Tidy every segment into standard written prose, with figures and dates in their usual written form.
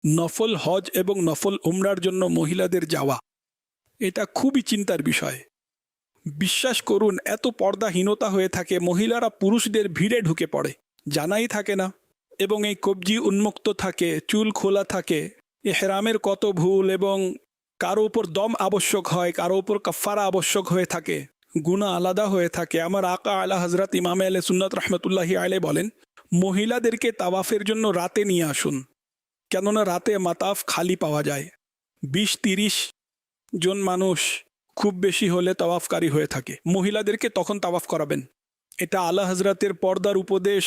নফল হজ এবং নফল উমরার জন্য মহিলাদের যাওয়া এটা খুবই চিন্তার বিষয়। বিশ্বাস করুন, এত পর্দাহীনতা হয়ে থাকে, মহিলারা পুরুষদের ভিড়ে ঢুকে পড়ে, জানাই থাকে না, এবং এই কবজি উন্মুক্ত থাকে, চুল খোলা থাকে। এহরামের কত ভুল, এবং কারো উপর দম আবশ্যক হয়, কারো উপর কাফারা আবশ্যক হয়ে থাকে, গুনাহ আলাদা হয়ে থাকে। আমার আকা আলা হজরত ইমামে আলে সুন্নাত রহমতুল্লাহি আলাইহি বলেন, মহিলাদেরকে তাওয়াফের জন্য রাতে নিয়ে আসুন, কেননা রাতে মাতাফ খালি পাওয়া যায়। 20-30 জন মানুষ খুব বেশি হলে তাওয়াফকারী হয়ে থাকে, মহিলাদেরকে তখন তাওয়াফ করাবেন। এটা আলা হজরতের পর্দার উপদেশ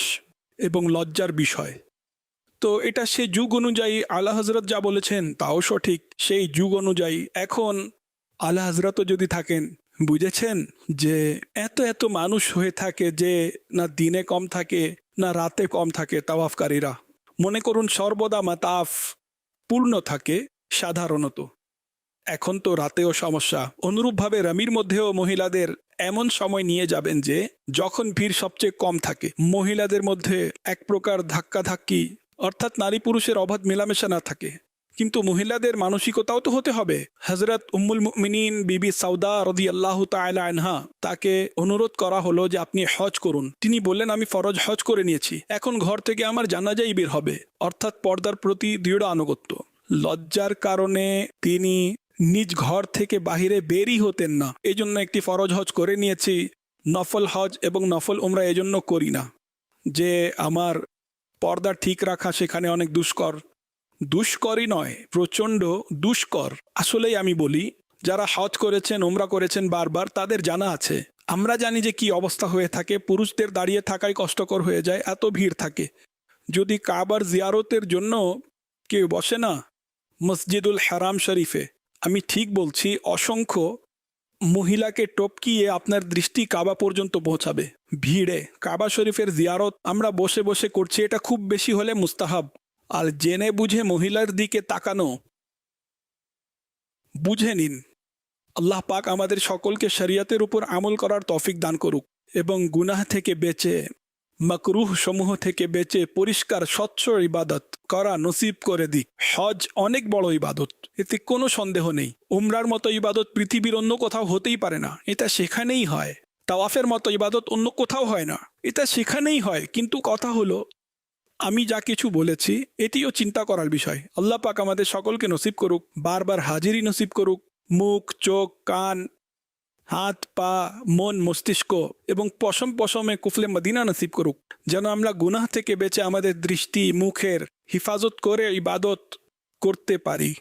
এবং লজ্জার বিষয়। তো এটা সে যুগ অনুযায়ী আলা হজরত যা বলেছেন তাও সঠিক, সেই যুগ অনুযায়ী। এখন আলা হজরতও যদি থাকেন, বুঝেছেন যে এত এত মানুষ হয়ে থাকে যে না দিনে কম থাকে না রাতে কম থাকে তাওয়াফকারীরা। মনে করুন সর্বদা মাতাফ পূর্ণ থাকে সাধারণত, এখন তো রাতেও সমস্যা। অনুরূপভাবে রামির মধ্যেও মহিলাদের এমন সময় নিয়ে যাবেন যে যখন ভিড় সবচেয়ে কম থাকে, মহিলাদের মধ্যে এক প্রকার ধাক্কাধাক্কি, অর্থাৎ নারী পুরুষের অবাধ মেলামেশা না থাকে। কিন্তু মহিলাদের মানসিকতাও তো হতে হবে। হজরত উম্মুল মুমিনিন বিবি সাউদা রাদিয়াল্লাহু তাআলা আনহা, তাকে অনুরোধ করা হলো যে আপনি হজ করুন। তিনি বললেন, আমি ফরজ হজ করে নিয়েছি, এখন ঘর থেকে আমার জানাজাই বের হবে, অর্থাৎ পর্দার প্রতি দৃঢ় আনুগত্য। লজ্জার কারণে তিনি নিজ ঘর থেকে বাহিরে বেরই হতেন না। এই জন্য একটি ফরজ হজ করে নিয়েছি, নফল হজ এবং নফল উমরা এজন্য করি না যে আমার পর্দা ঠিক রাখা সেখানে অনেক দুষ্কর। দুষ্করই নয়, প্রচণ্ড দুষ্কর। আসলেই আমি বলি, যারা হজ করেছেন, উমরা করেছেন বারবার, তাদের জানা আছে। আমরা জানি যে কি অবস্থা হয়ে থাকে, পুরুষদের দাঁড়িয়ে থাকাই কষ্টকর হয়ে যায়, এত ভিড় থাকে। যদি কাবার জিয়ারতের জন্য কেউ বসে না মসজিদুল হারাম শরীফে, আমি ঠিক বলছি, অসংখ্য মহিলাকে টপকিয়ে আপনার দৃষ্টি কাবা পর্যন্ত পৌঁছাবে ভিড়ে। কাবা শরীফের জিয়ারত আমরা বসে বসে করছি, এটা খুব বেশি হলে মুস্তাহাব। আর জেনে বুঝে মহিলার দিকে তাকানো, বুঝে নিন। আল্লাহ পাক আমাদের সকলকে শরিয়তের উপর আমল করার তৌফিক দান করুক, এবং গুনাহ থেকে বেঁচে, মাকরুহ সমূহ থেকে বেঁচে পরিষ্কার স্বচ্ছ ইবাদত করা নসিব করে দিক। হজ অনেক বড় ইবাদত, এতে কোনো সন্দেহ নেই। উমরার মতো ইবাদত পৃথিবীর অন্য কোথাও হতেই পারে না, এটা সেখানেই হয়। তাওয়াফের মতো ইবাদত অন্য কোথাও হয় না, এটা সেখানেই হয়। কিন্তু কথা হলো, আমি যা কিছু বলেছি এটিও চিন্তা করার বিষয়। আল্লাহ পাক আমাদের সকলকে নসিব করুক, বারবার হাজিরি নসিব করুক, মুখ, চোখ, কান, হাত, পা, মন, মস্তিষ্ক এবং পশম পশমে কুফলে মদিনা নসিব করুক, যেন আমরা গুনাহ থেকে বেঁচে আমাদের দৃষ্টি মুখের হিফাজত করে ইবাদত করতে পারি।